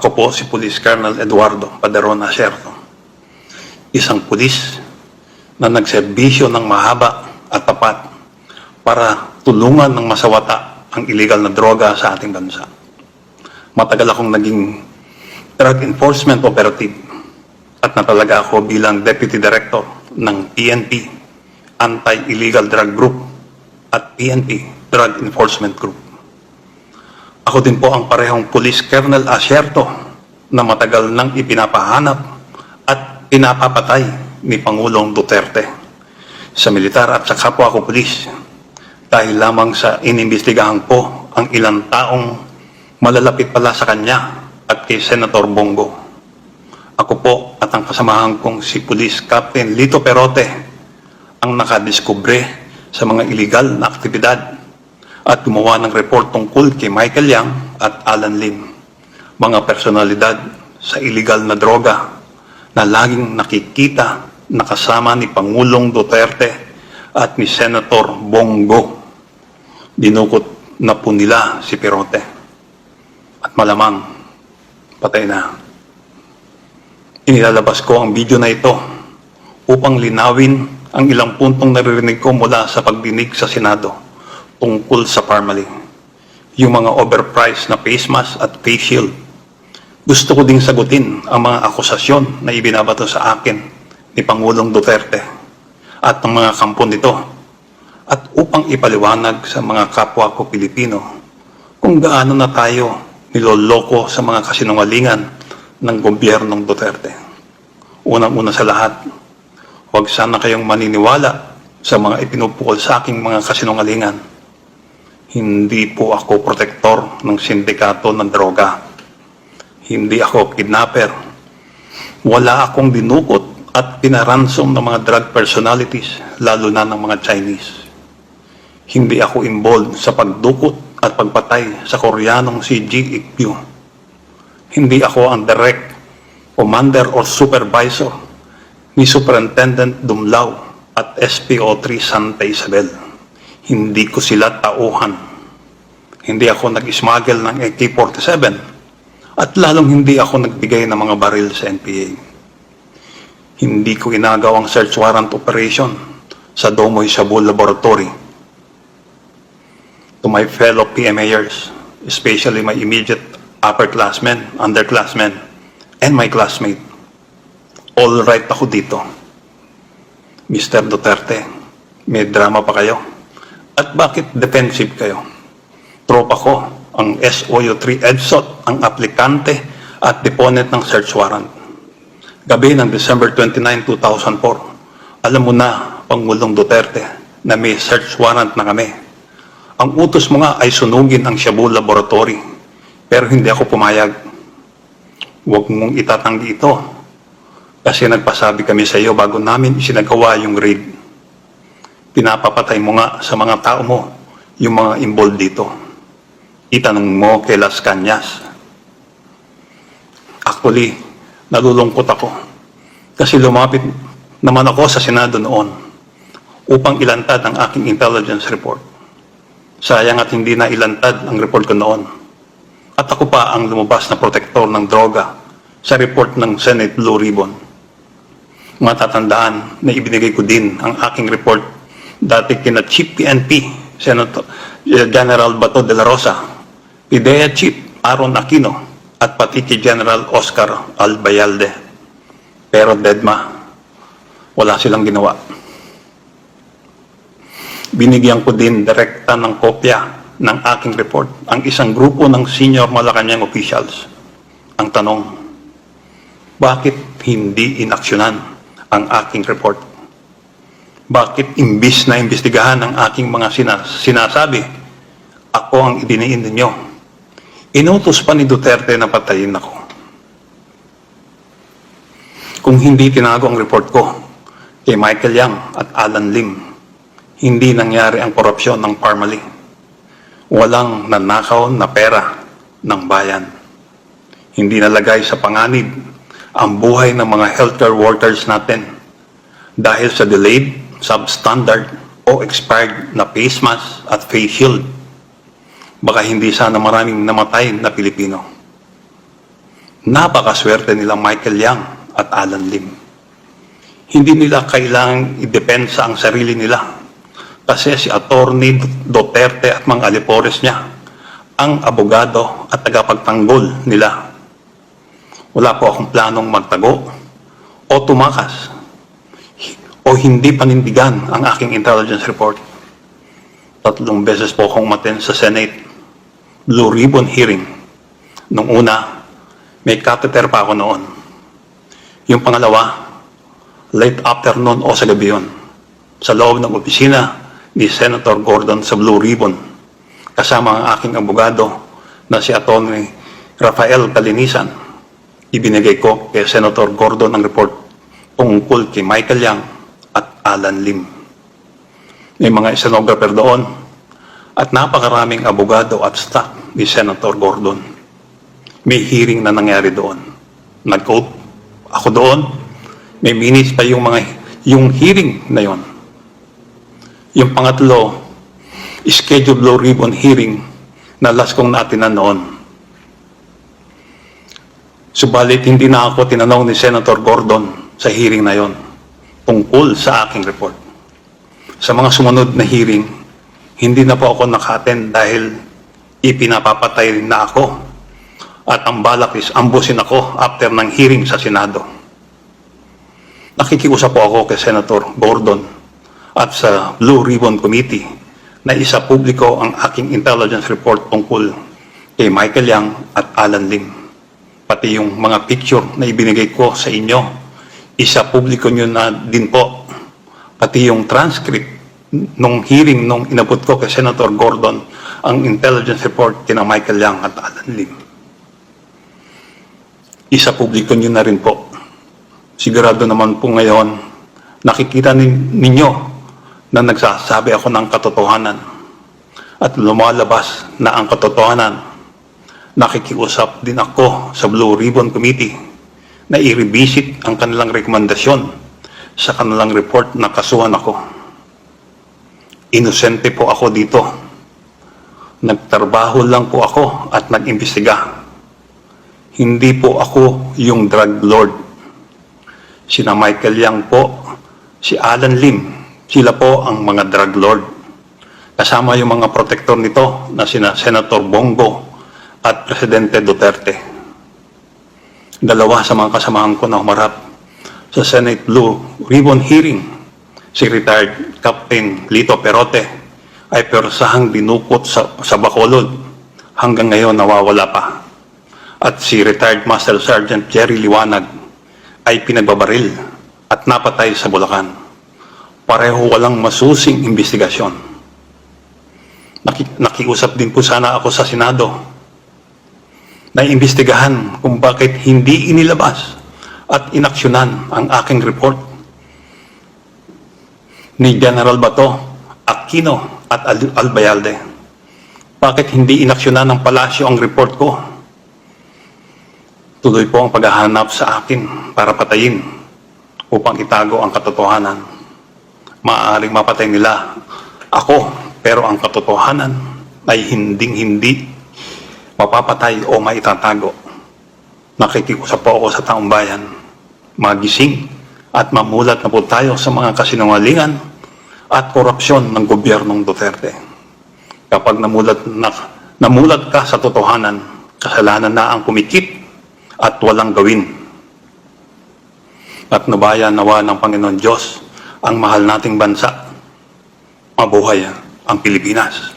Ako po si Police Colonel Eduardo Paderon Acerto, isang pulis na nagserbisyo ng mahaba at tapat para tulungan ng masawata ang illegal na droga sa ating bansa. Matagal akong naging drug enforcement operative at natalaga ako bilang Deputy Director ng PNP, Anti-Illegal Drug Group at PNP Drug Enforcement Group. Ako din po ang parehong Police Colonel Acerto na matagal nang ipinapahanap at pinapapatay ni Pangulong Duterte sa militar at sa kapwa ko pulis dahil lamang sa inimbestigahan po ang ilang taong malalapit pala sa kanya at kay Senator Bongo. Ako po at ang kasamahan kong si Police Captain Lito Perote ang nakadiskubre sa mga illegal na aktibidad at gumawa ng report tungkol kay Michael Yang at Alan Lim, mga personalidad sa illegal na droga na laging nakikita nakasama ni Pangulong Duterte at ni Senator Bongo. Dinukot na po nila si Perote at malamang patay na. Inilalabas ko ang video na ito upang linawin ang ilang puntong naririnig ko mula sa pagdinig sa Senado tungkol sa Parmalee, yung mga overpriced na face mask at face shield. Gusto ko ding sagutin ang mga akusasyon na ibinabato sa akin ni Pangulong Duterte at ng mga kampo nito, at upang ipaliwanag sa mga kapwa ko Pilipino kung gaano na tayo niloloko sa mga kasinungalingan ng gobyernong Duterte. Unang-una sa lahat, huwag sana kayong maniniwala sa mga ipinupukol sa aking mga kasinungalingan. Hindi po ako protektor ng sindikato ng droga. Hindi ako kidnapper. Wala akong dinukot at pinaransom ng mga drug personalities, lalo na ng mga Chinese. Hindi ako involved sa pagdukot at pagpatay sa Koreanong si Ji Ik-pyo. Hindi ako ang direct commander or supervisor ni Superintendent Dumlao at SPO3 Santa Isabel. Hindi ko sila tauhan. Hindi ako nag-smuggle ng AK-47 at lalong hindi ako nagbigay ng mga baril sa NPA. Hindi ko inagawang search warrant operation sa Domoy Shabu Laboratory. To my fellow PMAers, especially my immediate upperclassmen, underclassmen, and my classmate, all right ako dito. Mr. Duterte, may drama pa kayo? At bakit defensive kayo? Tropa ko, ang SOU3 EDSOT, ang aplikante at deponent ng search warrant. Gabi ng December 29, 2004, alam mo na, Pangulong Duterte, na may search warrant na kami. Ang utos mo nga ay sunugin ang Shabu Laboratory, pero hindi ako pumayag. Huwag mong itatanggi ito, kasi nagpasabi kami sa iyo bago namin isinagawa yung raid. Pinapapatay mo nga sa mga tao mo yung mga involved dito. Itanong mo kay Las Cañas. Actually, nalulungkot ako kasi lumapit naman ako sa Senado noon upang ilantad ang aking intelligence report. Sayang at hindi na ilantad ang report ko noon. At ako pa ang lumabas na protektor ng droga sa report ng Senate Blue Ribbon. Matatandaan na ibinigay ko din ang aking report dati kina Chief PNP, Senator General Bato de la Rosa, PIDEA Chief Aaron Aquino, at pati kay General Oscar Albayalde. Pero deadma, wala silang ginawa. Binigyan ko din direkta ng kopya ng aking report ang isang grupo ng senior Malacanang officials. Ang tanong, bakit hindi inaksyonan ang aking report? Bakit imbis na imbestigahan ang aking mga sinasabi, ako ang idiniin ninyo? Inutos pa ni Duterte na patayin ako. Kung hindi tinago ang report ko kay Michael Yang at Alan Lim, hindi nangyari ang korupsyon ng Parmalee. Walang nanakaw na pera ng bayan. Hindi nalagay sa panganib ang buhay ng mga healthcare workers natin dahil sa delayed, substandard o expired na face mask at face shield. Baka hindi sana maraming namatay na Pilipino. Napakaswerte nila Michael Yang at Alan Lim. Hindi nila kailangang i-depensa ang sarili nila kasi si Atty. Duterte at mga alipores niya ang abogado at tagapagtanggol nila. Wala po akong planong magtago o tumakas o hindi panindigan ang aking intelligence report. 3 beses po akong umattend sa Senate Blue Ribbon hearing. Nung una, may catheter pa ako noon. Yung pangalawa, late afternoon o sa gabi yun, sa loob ng opisina ni Senator Gordon sa Blue Ribbon, kasama ang aking abogado na si Atty. Rafael Calinisan. Ibinigay ko kay Senator Gordon ang report tungkol kay Michael Yang at Alan Lim. May mga stenographer doon at napakaraming abogado at staff ni Senator Gordon. May hearing na nangyari doon. Nag-vote ako doon. May minutes pa yung hearing na yon. Yung pangatlo, scheduled Blue Ribbon hearing na last kong naatinan noon. Subalit hindi na ako tinanong ni Senator Gordon sa hearing na yon tungkol sa aking report. Sa mga sumunod na hearing, hindi na po ako naka-attend dahil ipinapapatay na ako at ang balak is ambusin ako after ng hearing sa Senado. Nakikiusap po ako kay Senator Gordon at sa Blue Ribbon Committee na isa publiko ang aking intelligence report tungkol kay Michael Yang at Alan Lim. Pati yung mga picture na ibinigay ko sa inyo, isa publiko nyo na din po. Pati yung transcript nung hearing nung inabot ko kay Senator Gordon ang intelligence report kina Michael Yang at Alan Lim. Isa publiko nyo na rin po. Sigurado naman po ngayon, nakikita ninyo na nagsasabi ako ng katotohanan at lumalabas na ang katotohanan. Nakikiusap din ako sa Blue Ribbon Committee na i-revisit ang kanilang rekomendasyon sa kanilang report na kasuhan ako. Inosente po ako dito. Nagtrabaho lang po ako at nag-imbestiga. Hindi po ako yung drug lord. Sina Michael Yang po, si Alan Lim, sila po ang mga drug lord. Kasama yung mga protector nito na sina Senator Bongo at Presidente Duterte. Dalawa sa mga kasamahan ko na humarap sa Senate Blue Ribbon hearing, si retired Captain Lito Perote ay persahang dinukot sa Bacolod, hanggang ngayon nawawala pa. At si retired Master Sergeant Jerry Liwanag ay pinagbabaril at napatay sa Bulacan. Pareho walang masusing investigasyon. Nakiusap din po sana ako sa Senado na imbestigahan kung bakit hindi inilabas at inaksyonan ang aking report ni General Bato, Aquino at Albayalde. Bakit hindi inaksyonan ng palasyo ang report ko? Tuloy po ang paghahanap sa akin para patayin upang itago ang katotohanan. Maaaring mapatay nila ako, pero ang katotohanan ay hinding-hindi mapapatay o maitatago. Nakikiusap po ako sa taong bayan, magising at mamulat na po tayo sa mga kasinungalingan at korupsyon ng gobyernong Duterte. Kapag namulat ka sa totohanan, kasalanan na ang kumikit at walang gawin. At nabayan nawa ng Panginoon Diyos ang mahal nating bansa. Mabuhay ang Pilipinas.